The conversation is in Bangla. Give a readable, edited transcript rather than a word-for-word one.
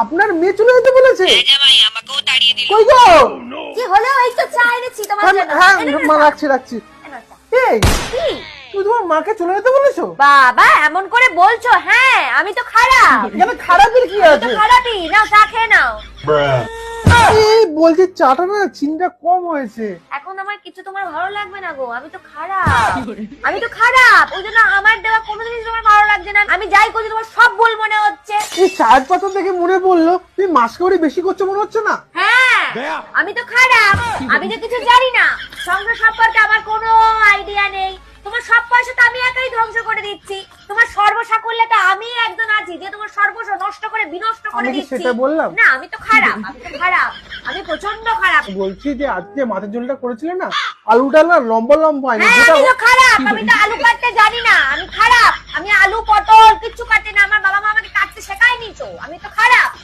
আপনার মেয়ে চলে যেতে বলেছে? জামাই আমাকেও তাড়িয়ে দিল। কই গো? কি হলো? এই তো চা এনেছি তোমার জন্য। হ্যাঁ এনে মা, নাও। রাখছি। এনে নাও। এই কি? তুমি তোমার মাকে চলে যেতে বলেছো? বাবা এমন করে বলছো? হ্যাঁ আমি তো খারাপ। এখানে খারাপের কি তো আছে? খারাপই নাও, চা খেয়ে নাও। এই বলছি চাটা না চিনিটা কম হয়েছে। এখন আমার কিছু তোমার ভালো লাগবে না গো, আমি তো খারাপ। আমি তো খারাপ, ওই জন্য আমার দেওয়া কোনো জিনিস তোমার ভালো লাগছে না। আমি যাই করছি তোমার সব ভুল মনে হচ্ছে। এই চায়ের পাতা দেখে মনে পড়লো তুমি মাসকে করে বেশি করছো মনে হচ্ছে না? হ্যাঁ আমি তো খারাপ, আমি তো কিছু জানি না সংসার সম্পর্কে, আমার কোনো আইডিয়া নেই। তোমার সব পয়সা তো আমি একাই ধ্বংস করে দিচ্ছি। তোমার সর্বসাকুল্যে তো আমি একজন আছি যে তোমার সর্বস্ব নষ্ট করে বিনষ্ট করে আমি কি দিচ্ছি। সেটা বললাম? না আমি তো খারাপ, আমি তো খারাপ, আমি প্রচন্ড খারাপ। বলছি যে আজকে মাছের ঝোলটা করেছিলে না, আলুটা না লম্বা লম্বা হয়নি, হ্যাঁ যেটা আমি তো খারাপ, আমি তো আলু কাটতে জানি না, আমি খারাপ। আমি আলু পটল কিচ্ছু কাটি না, আমার বাবা মা আমাকে কাটতে শেখায়নি তো, আমি তো খারাপ।